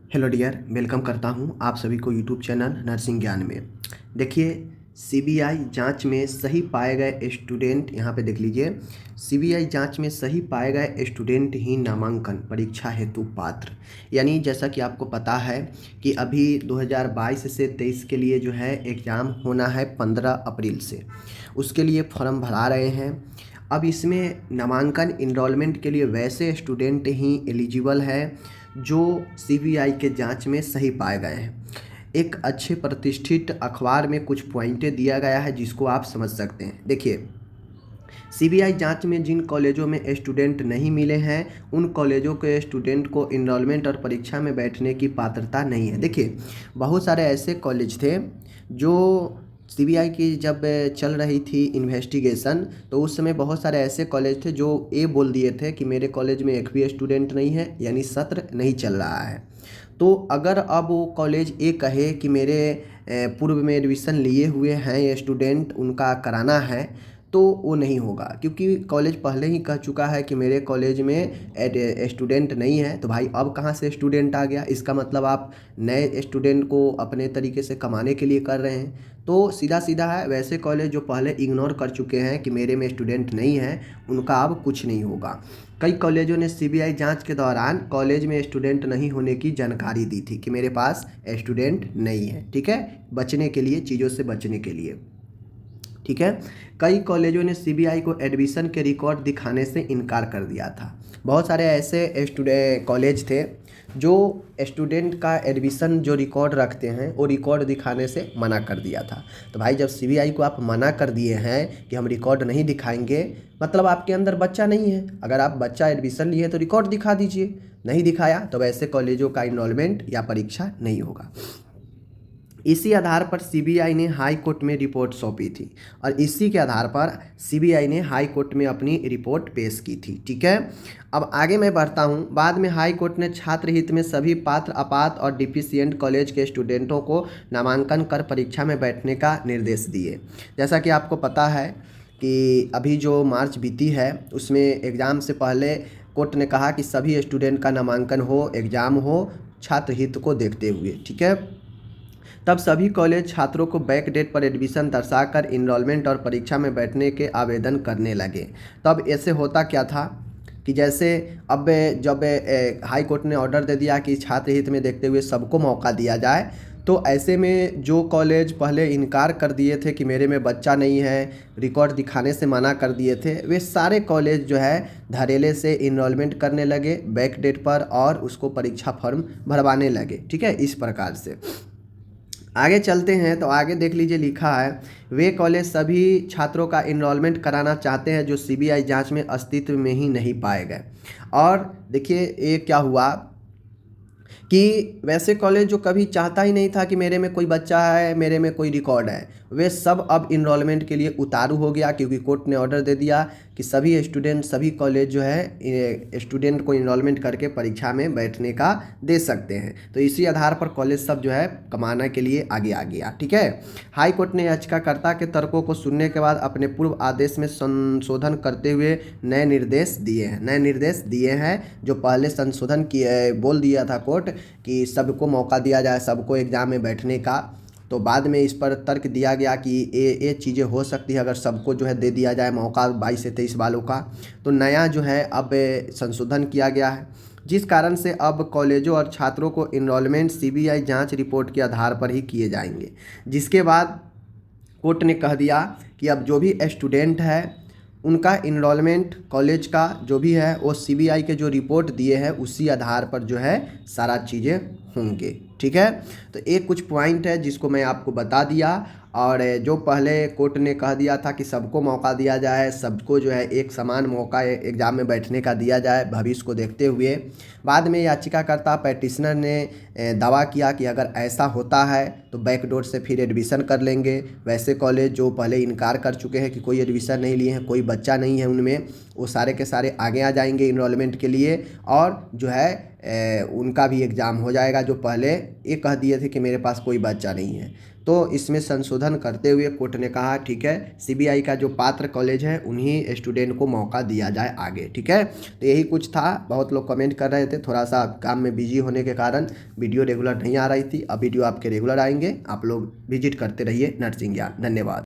Hello dear, welcome करता हूं आप सभी को यूट्यूब चैनल नर्सिंग ज्ञान में। देखिए, सीबीआई जांच में सही पाए गए स्टूडेंट, यहां पे देख लीजिए, सीबीआई जांच में सही पाए गए स्टूडेंट ही नामांकन परीक्षा हेतु पात्र। यानी जैसा कि आपको पता है कि अभी 2022 से 23 के लिए जो है एग्ज़ाम होना है 15 अप्रैल से। उसके लिए फॉर्म भरा रहे हैं। अब इसमें नामांकन इनरोलमेंट के लिए वैसे स्टूडेंट ही एलिजिबल है जो सीबीआई के जांच में सही पाए गए हैं। एक अच्छे प्रतिष्ठित अखबार में कुछ पॉइंटें दिया गया है जिसको आप समझ सकते हैं। देखिए, सीबीआई जांच में जिन कॉलेजों में स्टूडेंट नहीं मिले हैं उन कॉलेजों के स्टूडेंट को इनरोलमेंट और परीक्षा में बैठने की पात्रता नहीं है। देखिए, बहुत सारे ऐसे कॉलेज थे जो सीबीआई की जब चल रही थी इन्वेस्टिगेशन, तो उस समय बहुत सारे ऐसे कॉलेज थे जो ये बोल दिए थे कि मेरे कॉलेज में एक भी स्टूडेंट नहीं है, यानी सत्र नहीं चल रहा है। तो अगर अब वो कॉलेज ये कहे कि मेरे पूर्व में एडमिशन लिए हुए हैं ये स्टूडेंट, उनका कराना है, तो वो नहीं होगा, क्योंकि कॉलेज पहले ही कह चुका है कि मेरे कॉलेज में स्टूडेंट नहीं है। तो भाई अब कहाँ से स्टूडेंट आ गया? इसका मतलब आप नए स्टूडेंट को अपने तरीके से कमाने के लिए कर रहे हैं। तो सीधा सीधा है, वैसे कॉलेज जो पहले इग्नोर कर चुके हैं कि मेरे में स्टूडेंट नहीं है, उनका अब कुछ नहीं होगा। कई कॉलेजों ने सीबीआई जांच के दौरान कॉलेज में स्टूडेंट नहीं होने की जानकारी दी थी कि मेरे पास स्टूडेंट नहीं है, ठीक है, बचने के लिए, चीज़ों से बचने के लिए, ठीक है। कई कॉलेजों ने सीबीआई को एडमिशन के रिकॉर्ड दिखाने से इनकार कर दिया था। बहुत सारे ऐसे कॉलेज थे जो स्टूडेंट का एडमिशन जो रिकॉर्ड रखते हैं वो रिकॉर्ड दिखाने से मना कर दिया था। तो भाई, जब सीबीआई को आप मना कर दिए हैं कि हम रिकॉर्ड नहीं दिखाएंगे, मतलब आपके अंदर बच्चा नहीं है। अगर आप बच्चा एडमिशन लिए तो रिकॉर्ड दिखा दीजिए। नहीं दिखाया तो वैसे कॉलेजों का इनरोलमेंट या परीक्षा नहीं होगा। इसी आधार पर सीबीआई ने हाई कोर्ट में रिपोर्ट सौंपी थी और इसी के आधार पर सीबीआई ने हाई कोर्ट में अपनी रिपोर्ट पेश की थी, ठीक है। अब आगे मैं बढ़ता हूँ। बाद में हाई कोर्ट ने छात्र हित में सभी पात्र, अपात्र और डिफिशियंट कॉलेज के स्टूडेंटों को नामांकन कर परीक्षा में बैठने का निर्देश दिए। जैसा कि आपको पता है कि अभी जो मार्च बीती है उसमें एग्ज़ाम से पहले कोर्ट ने कहा कि सभी स्टूडेंट का नामांकन हो, एग्ज़ाम हो, छात्र हित को देखते हुए, ठीक है। तब सभी कॉलेज छात्रों को बैक डेट पर एडमिशन दर्शाकर इनरोलमेंट और परीक्षा में बैठने के आवेदन करने लगे। तब ऐसे होता क्या था कि जैसे अब जब हाई कोर्ट ने ऑर्डर दे दिया कि छात्र हित में देखते हुए सबको मौका दिया जाए, तो ऐसे में जो कॉलेज पहले इनकार कर दिए थे कि मेरे में बच्चा नहीं है, रिकॉर्ड दिखाने से मना कर दिए थे, वे सारे कॉलेज जो है धड़ेले से इनरोलमेंट करने लगे बैक डेट पर और उसको परीक्षा फॉर्म भरवाने लगे, ठीक है। इस प्रकार से आगे चलते हैं तो आगे देख लीजिए, लिखा है वे कॉलेज सभी छात्रों का इनरोलमेंट कराना चाहते हैं जो सीबीआई जांच में अस्तित्व में ही नहीं पाए गए। और देखिए ये क्या हुआ कि वैसे कॉलेज जो कभी चाहता ही नहीं था कि मेरे में कोई बच्चा है, मेरे में कोई रिकॉर्ड है, वे सब अब इनरोलमेंट के लिए उतारू हो गया, क्योंकि कोर्ट ने ऑर्डर दे दिया कि सभी स्टूडेंट, सभी कॉलेज जो है स्टूडेंट को इनरोलमेंट करके परीक्षा में बैठने का दे सकते हैं। तो इसी आधार पर कॉलेज सब जो है कमाने के लिए आगे आ गया, ठीक है। हाई कोर्ट ने याचिकाकर्ता के तर्कों को सुनने के बाद अपने पूर्व आदेश में संशोधन करते हुए नए निर्देश दिए हैं। जो पहले संशोधन किए बोल दिया था कोर्ट कि सबको मौका दिया जाए, सबको एग्ज़ाम में बैठने का, तो बाद में इस पर तर्क दिया गया कि ये चीज़ें हो सकती है अगर सबको जो है दे दिया जाए मौका 22 से 23 वालों का। तो नया जो है अब संशोधन किया गया है, जिस कारण से अब कॉलेजों और छात्रों को इनरोलमेंट सीबीआई जांच रिपोर्ट के आधार पर ही किए जाएंगे। जिसके बाद कोर्ट ने कह दिया कि अब जो भी स्टूडेंट है उनका इनरोलमेंट कॉलेज का जो भी है वो सीबीआई के जो रिपोर्ट दिए हैं उसी आधार पर जो है सारा चीज़ें होंगे, ठीक है। तो एक कुछ पॉइंट है जिसको मैं आपको बता दिया। और जो पहले कोर्ट ने कह दिया था कि सबको मौका दिया जाए, सबको जो है एक समान मौका एग्ज़ाम में बैठने का दिया जाए भविष्य को देखते हुए, बाद में याचिकाकर्ता पैटिशनर ने दावा किया कि अगर ऐसा होता है तो बैकडोर से फिर एडमिशन कर लेंगे। वैसे कॉलेज जो पहले इनकार कर चुके हैं कि कोई एडमिशन नहीं लिए हैं, कोई बच्चा नहीं है उनमें, वो सारे के सारे आगे आ जाएंगे इनरोलमेंट के लिए और जो है उनका भी एग्ज़ाम हो जाएगा, जो पहले ये कह दिए थे कि मेरे पास कोई बच्चा नहीं है। तो इसमें संशोधन करते हुए कोर्ट ने कहा ठीक है, सीबीआई का जो पात्र कॉलेज है उन्हीं स्टूडेंट को मौका दिया जाए आगे। ठीक है, तो यही कुछ था। बहुत लोग कमेंट कर रहे थे, थोड़ा सा काम में बिजी होने के कारण वीडियो रेगुलर नहीं आ रही थी। अब वीडियो आपके रेगुलर आएंगे। आप लोग विजिट करते रहिए नर्सिंग ज्ञान। धन्यवाद।